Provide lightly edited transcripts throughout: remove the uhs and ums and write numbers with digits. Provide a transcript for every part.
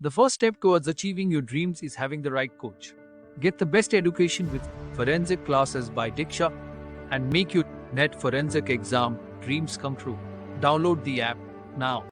The first step towards achieving your dreams is having the right coach. Get the best education with forensic classes by Diksha and make your NET forensic exam dreams come true. Download the app now.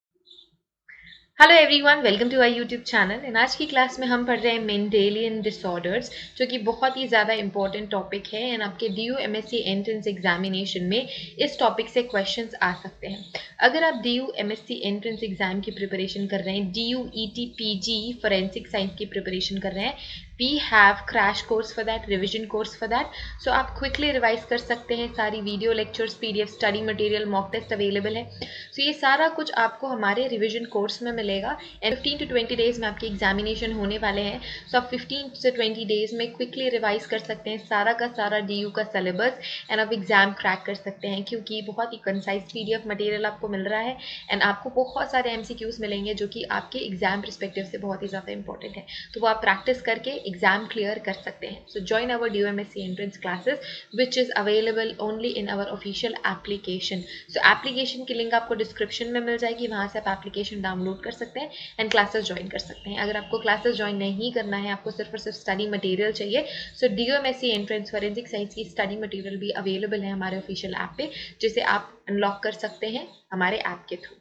Hello everyone, welcome to our YouTube channel. And आज की class में हम पढ़ रहे हैं Mendelian disorders, जो कि बहुत ही ज़्यादा इंपॉर्टेंट टॉपिक है। एंड आपके DU MSc एंट्रेंस एग्जामिनेशन में इस टॉपिक से क्वेश्चंस आ सकते हैं। अगर आप DU MSc एंट्रेंस एग्जाम की प्रिपरेशन कर रहे हैं, DU ET PG forensic science की प्रिपरेशन कर रहे हैं, we have crash course for that, revision course for that. So आप क्विकली रिवाइज कर सकते हैं। सारी video lectures, PDF, study material, mock test available है। सो ये सारा कुछ आपको हमारे रिविजन कोर्स में मिलेगा। एंड 15 to 20 डेज में आपके एग्जामिनेशन होने वाले हैं। सो आप 15 से 20 डेज में क्विकली रिवाइज कर सकते हैं सारा का सारा DU का सिलेबस, एंड आप एग्जाम क्रैक कर सकते हैं, क्योंकि बहुत ही कंसाइज PDF मटेरियल आपको मिल रहा है। एंड आपको बहुत सारे MCQs मिलेंगे जो कि आपके एग्जाम परस्पेक्टिव से बहुत ही ज़्यादा इंपॉर्टेंट है। तो वो आप प्रैक्टिस करके एग्जाम क्लियर कर सकते हैं। So join our DU MSc entrance classes which is available only in our official application. So application की लिंक आपको डिस्क्रिप्शन में मिल जाएगी, वहाँ से आप एप्लीकेशन डाउनलोड कर सकते हैं एंड क्लासेस ज्वाइन कर सकते हैं। अगर आपको क्लासेस ज्वाइन नहीं करना है, आपको सिर्फ और सिर्फ स्टडी मटेरियल चाहिए, सो DU MSc entrance forensic science की स्टडी मटेरियल भी अवेलेबल है हमारे ऑफिशियल ऐप पे, जिसे आप अनलॉक कर सकते हैं हमारे ऐप के through.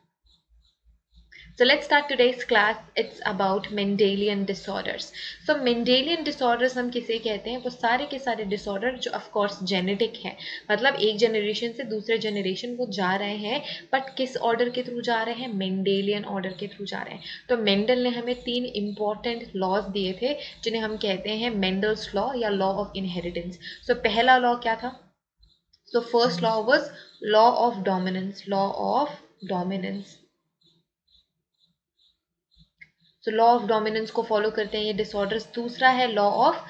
So let's start today's class. It's about Mendelian disorders. So Mendelian disorders हम किसे कहते हैं? वो सारे के सारे disorder जो of course genetic है, मतलब एक generation से दूसरे generation वो जा रहे हैं, but किस order के through जा रहे हैं? Mendelian order के through जा रहे हैं। तो मेंडल ने हमें 3 important laws दिए थे, जिन्हें हम कहते हैं Mendel's law या law of inheritance. So पहला law क्या था? So first law was law of dominance. Law of dominance. तो लॉ ऑफ डोमिनेंस को फॉलो करते हैं ये डिसऑर्डर्स। दूसरा है law of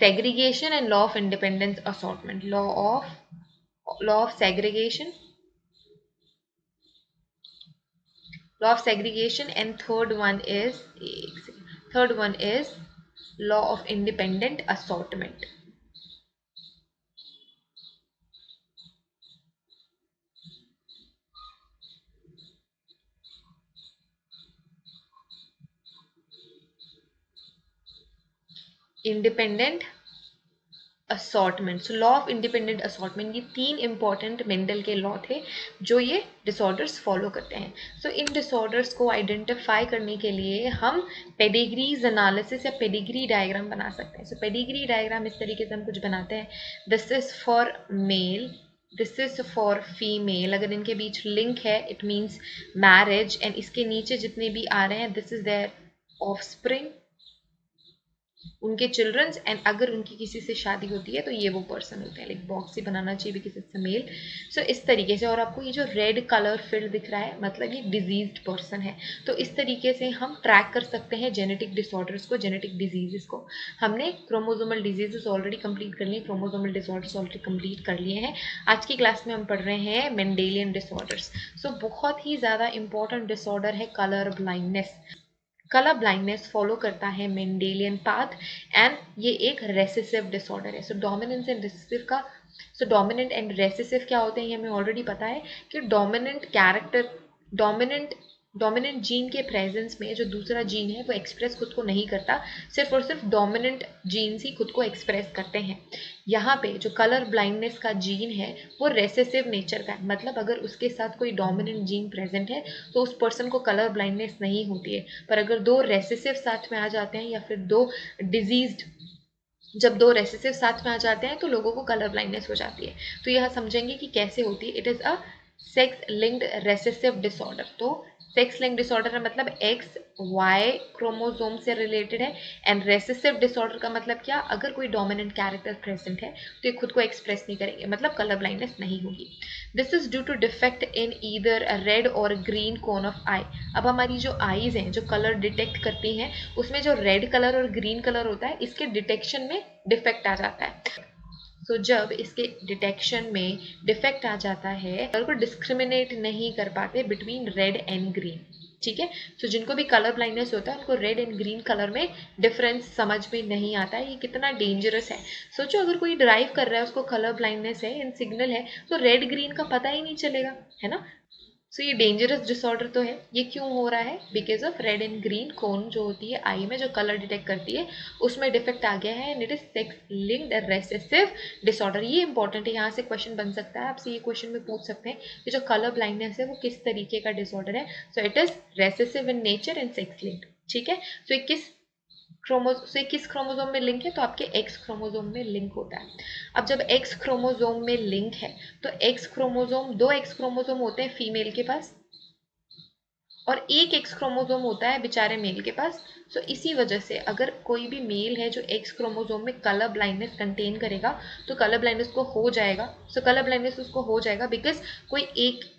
segregation and law of independence assortment. Law of segregation, and third one is law of independent assortment. Independent assortment, so law of independent assortment, ये 3 important Mendel के law थे जो ये डिसऑर्डर्स फॉलो करते हैं। So इन disorders को identify करने के लिए हम पेडिग्रीज एनालिसिस या पेडिग्री डायग्राम बना सकते हैं। सो पेडिग्री डायग्राम इस तरीके से हम कुछ बनाते हैं। This is for male, this is for female. अगर इनके बीच लिंक है इट मीन्स मैरिज, एंड इसके नीचे जितने भी आ रहे हैं दिस इज देयर ऑफस्प्रिंग, उनके चिल्ड्रंस, एंड अगर उनकी किसी से शादी होती है तो ये वो पर्सन होते हैं। लाइक बॉक्स ही बनाना चाहिए भी किसी से मेल। सो इस तरीके से। और आपको ये जो रेड कलर फिल दिख रहा है, मतलब ये डिजीज्ड पर्सन है। तो इस तरीके से हम ट्रैक कर सकते हैं जेनेटिक डिसऑर्डर्स को, जेनेटिक डिजीजेस को। हमने क्रोमोसोमल डिजीजेस ऑलरेडी कंप्लीट कर लिए, क्रोमोसोमल डिसऑर्डर्स ऑलरेडी कंप्लीट कर लिए हैं। आज की क्लास में हम पढ़ रहे हैं मेंडेलियन डिसऑर्डर्स। सो बहुत ही ज़्यादा इंपॉर्टेंट डिसऑर्डर है colour blindness. Colour blindness follow करता है मेंडेलियन पाथ, एंड ये एक रेसेसिव डिसऑर्डर है। सो डोमिनेंस एंड रेसेसिव का, सो डोमिनेंट एंड रेसेसिव क्या होते हैं ये हमें ऑलरेडी पता है कि डोमिनेंट कैरेक्टर, डोमिनेंट जीन के प्रेजेंस में जो दूसरा जीन है वो एक्सप्रेस खुद को नहीं करता, सिर्फ और सिर्फ डोमिनेंट जीन्स ही खुद को एक्सप्रेस करते हैं। यहाँ पे जो कलर ब्लाइंडनेस का जीन है वो रेसेसिव नेचर का है, मतलब अगर उसके साथ कोई डोमिनेंट जीन प्रेजेंट है तो उस पर्सन को कलर ब्लाइंडनेस नहीं होती है। पर अगर दो रेसेसिव साथ में आ जाते हैं या फिर दो डिजीज्ड, जब दो रेसेसिव साथ में आ जाते हैं तो लोगों को कलर ब्लाइंडनेस हो जाती है। तो यह समझेंगे कि कैसे होती है। It is a sex linked recessive disorder. तो सेक्स लिंक डिसऑर्डर का मतलब एक्स वाई क्रोमोसोम से रिलेटेड है, एंड रेसेसिव डिसऑर्डर का मतलब क्या, अगर कोई डोमिनेंट कैरेक्टर प्रेजेंट है तो ये खुद को एक्सप्रेस नहीं करेंगे, मतलब कलर ब्लाइंडनेस नहीं होगी। This is due to defect in either red और ग्रीन कोन ऑफ आई। अब हमारी जो आईज हैं जो कलर डिटेक्ट करती हैं, उसमें जो रेड कलर और ग्रीन कलर होता है इसके डिटेक्शन में डिफेक्ट आ जाता है। सो जब इसके डिटेक्शन में डिफेक्ट आ जाता है कलर को डिस्क्रिमिनेट नहीं कर पाते बिटवीन रेड एंड ग्रीन। ठीक है। सो जिनको भी कलर ब्लाइंडनेस होता है उनको रेड एंड ग्रीन कलर में डिफरेंस समझ में नहीं आता है। ये कितना डेंजरस है। सोचो अगर कोई ड्राइव कर रहा है, उसको कलर ब्लाइंडनेस है, इन सिग्नल है, तो रेड ग्रीन का पता ही नहीं चलेगा, है ना। सो ये डेंजरस डिसऑर्डर तो है। ये क्यों हो रहा है? Because of red and green cone जो होती है आई में, जो कलर डिटेक्ट करती है, उसमें डिफेक्ट आ गया है and it is sex linked recessive disorder. ये इंपॉर्टेंट है, यहाँ से क्वेश्चन बन सकता है, आपसे ये क्वेश्चन में पूछ सकते हैं कि जो कलर ब्लाइंडनेस है वो किस तरीके का डिसऑर्डर है। So it is recessive in nature and sex linked. ठीक है, सो किस क्रोमोसोम में लिंक है? तो आपके एक्स क्रोमोसोम में लिंक होता है। अब जब एक्स क्रोमोसोम में लिंक है तो दो एक्स क्रोमोसोम होते हैं फीमेल के पास और एक एक्स क्रोमोसोम होता है बेचारे मेल के पास। सो इसी वजह से अगर कोई भी मेल है जो एक्स क्रोमोसोम में कलर ब्लाइंडनेस कंटेन करेगा तो कलर ब्लाइंडनेस को हो जाएगा। कलर ब्लाइंडनेस उसको हो जाएगा बिकॉज कोई एक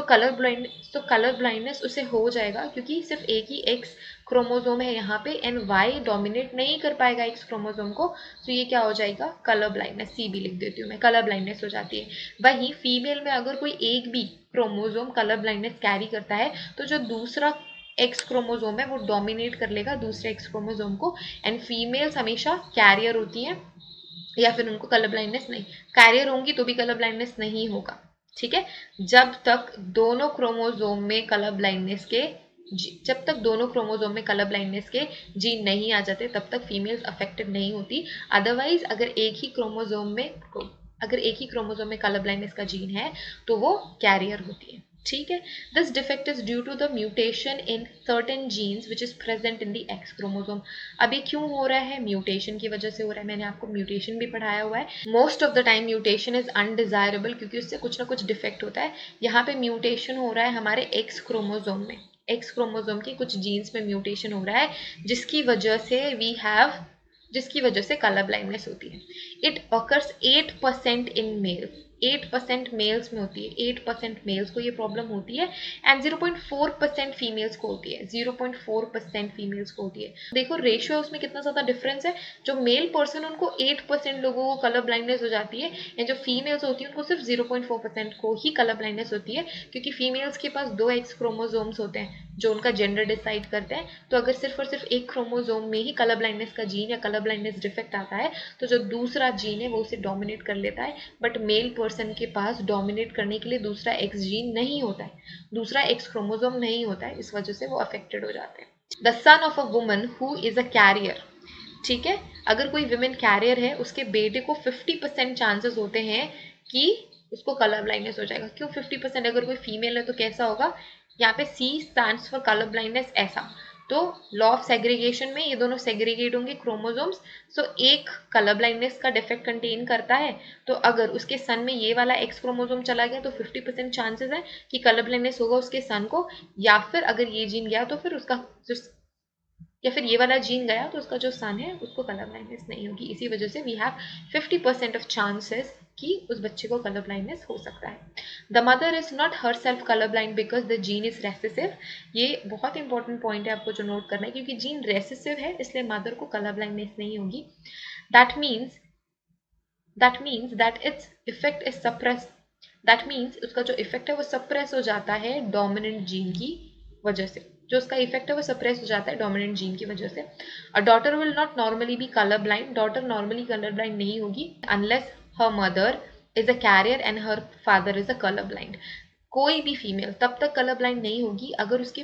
कलर ब्लाइंडनेस उसे हो जाएगा क्योंकि सिर्फ एक ही एक्स क्रोमोसोम है यहाँ पे एंड वाई डोमिनेट नहीं कर पाएगा एक्स क्रोमोसोम को। तो ये क्या हो जाएगा? Colour blindness. सी भी लिख देती हूँ मैं, कलर ब्लाइंडनेस हो जाती है। वही फीमेल में अगर कोई एक भी क्रोमोसोम कलर ब्लाइंडनेस कैरी करता है तो जो दूसरा एक्स क्रोमोसोम है वो डोमिनेट कर लेगा दूसरे एक्स क्रोमोसोम को एंड फीमेल्स हमेशा कैरियर होती हैं या फिर उनको कलर ब्लाइंडनेस नहीं, कैरियर होंगी तो भी कलर ब्लाइंडनेस नहीं होगा। ठीक है, जब तक दोनों क्रोमोसोम में कलर ब्लाइंडनेस के जीन नहीं आ जाते तब तक फीमेल्स अफेक्टेड नहीं होती। अदरवाइज अगर एक ही क्रोमोसोम में कलर ब्लाइंडनेस का जीन है तो वो कैरियर होती है। ठीक है, this defect is due to the mutation in certain genes which is present in the X chromosome. अब ये क्यों हो रहा है? म्यूटेशन की वजह से हो रहा है। मैंने आपको म्यूटेशन भी पढ़ाया हुआ है। Most of the time mutation is undesirable क्योंकि उससे कुछ ना कुछ डिफेक्ट होता है। यहाँ पे म्यूटेशन हो रहा है हमारे एक्स क्रोमोसोम में, एक्स क्रोमोसोम के कुछ जीन्स में म्यूटेशन हो रहा है जिसकी वजह से कलर ब्लाइंडनेस होती है। It occurs 8% in males, 8% males में होती है, 8% मेल्स को ये प्रॉब्लम होती है एंड 0.4% फीमेल्स को होती है, 0.4% फीमेल्स को होती है। देखो रेशियो उसमें कितना ज़्यादा डिफरेंस है। जो मेल पर्सन उनको 8% लोगों को कलर ब्लाइंडनेस हो जाती है एंड जो फीमेल्स होती है उनको सिर्फ 0.4% को ही कलर ब्लाइंडनेस होती है क्योंकि फीमेल्स के पास 2 एक्स क्रोमोसोम्स होते हैं जो उनका जेंडर डिसाइड करते हैं। तो अगर सिर्फ और सिर्फ एक क्रोमोसोम में ही कलर ब्लाइंडनेस का जीन या कलर ब्लाइंडनेस डिफेक्ट आता है तो जो दूसरा जीन है वो उसे डोमिनेट कर लेता है। बट मेल पर्सन के पास डोमिनेट करने के लिए दूसरा एक्स जीन नहीं होता है, दूसरा एक्स क्रोमोसोम नहीं होता है, इस वजह से वो अफेक्टेड हो जाते हैं। The son of a woman who is a carrier. ठीक है, अगर कोई विमेन कैरियर है उसके बेटे को 50% चांसेस होते हैं कि उसको कलर ब्लाइंडनेस हो जाएगा। क्यों 50%? अगर कोई फीमेल है तो कैसा होगा? यहाँ पे C stands for colour blindness ऐसा। तो लॉ ऑफ सेग्रीगेशन में ये दोनों सेग्रीगेट होंगे क्रोमोसोम्स। सो एक कलर ब्लाइंडनेस का डिफेक्ट कंटेन करता है तो अगर उसके सन में ये वाला एक्स क्रोमोसोम चला गया तो 50% चांसेस है कि कलर ब्लाइंडनेस होगा उसके सन को, या फिर अगर ये जीन गया तो फिर उसका या फिर ये वाला जीन गया तो उसका जो सन है उसको कलर ब्लाइंडनेस नहीं होगी। इसी वजह से वी हैव 50% ऑफ चांसेस कि उस बच्चे को कलर ब्लाइंडनेस हो सकता है। The mother is not her self colour blind because the gene is recessive. ये बहुत इंपॉर्टेंट पॉइंट है आपको जो नोट करना है क्योंकि जीन रेसेसिव है इसलिए मदर को कलर ब्लाइंडनेस नहीं होगी। That means that its effect is suppress. That means उसका जो इफेक्ट है वो सप्रेस हो जाता है डोमिनेंट जीन की वजह से। जो उसका इफेक्ट है वो सप्रेस हो जाता है डोमिनेंट जीन की वजह से। A daughter will not normally be colour blind. Daughter normally colour blind नहीं होगी unless her mother is a carrier and her father is a colour blind. कोई भी फीमेल तब तक कलर ब्लाइंड नहीं होगी अगर उसके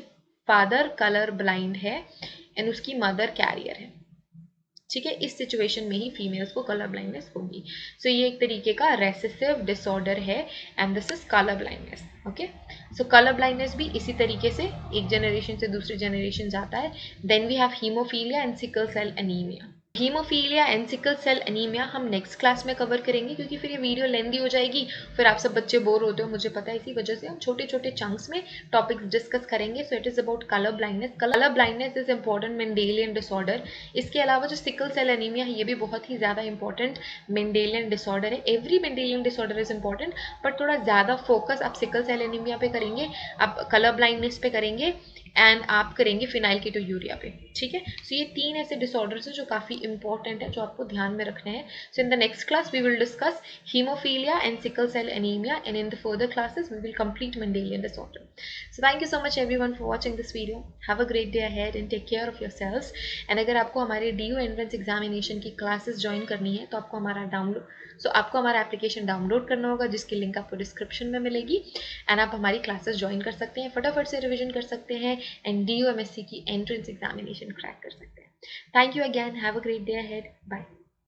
फादर कलर ब्लाइंड है एंड उसकी मदर कैरियर है। ठीक है, इस सिचुएशन में ही फीमेल्स को कलर ब्लाइंडनेस होगी। सो ये एक तरीके का रेसेसिव डिसऑर्डर है and this is colour blindness. Okay, so colour blindness भी इसी तरीके से एक जनरेशन से दूसरी जनरेशन जाता है। Then we have haemophilia and sickle cell anaemia. Haemophilia and sickle cell anaemia हम नेक्स्ट क्लास में कवर करेंगे क्योंकि फिर ये वीडियो लेंदी हो जाएगी, फिर आप सब बच्चे बोर होते हो मुझे पता है। इसी वजह से हम छोटे छोटे चंक्स में टॉपिक्स डिस्कस करेंगे। So it is about colour blindness. Colour blindness is important Mendelian disorder. इसके अलावा जो सिकल सेल एनीमिया है ये भी बहुत ही ज़्यादा इंपॉर्टेंट मेंडेलियन डिसऑर्डर है। Every Mendelian disorder is important but थोड़ा ज़्यादा फोकस आप सिकल सेल एनीमिया पे करेंगे, आप कलर ब्लाइंडनेस पे करेंगे एंड आप करेंगे फिनाइल कीटोयूरिया पे, ठीक है। सो ये 3 ऐसे डिसऑर्डर्स हैं जो काफ़ी इंपॉर्टेंट है, जो आपको ध्यान में रखने हैं। So in the next class we will discuss haemophilia and sickle cell anaemia, and in the further classes we will complete Mendelian disorder. So thank you so much everyone for watching this video. Have a great day ahead and take care of yourselves. And अगर आपको हमारे DU entrance examination की classes join करनी है तो आपको हमारा application download करना होगा, जिसकी लिंक आपको डिस्क्रिप्शन में मिलेगी, एंड आप हमारी क्लासेस ज्वाइन कर सकते हैं, फटाफट से रिविजन कर सकते हैं एंड DU MSc की एंट्रेंस एग्जामिनेशन क्रैक कर सकते हैं। Thank you again, have a great day ahead, bye.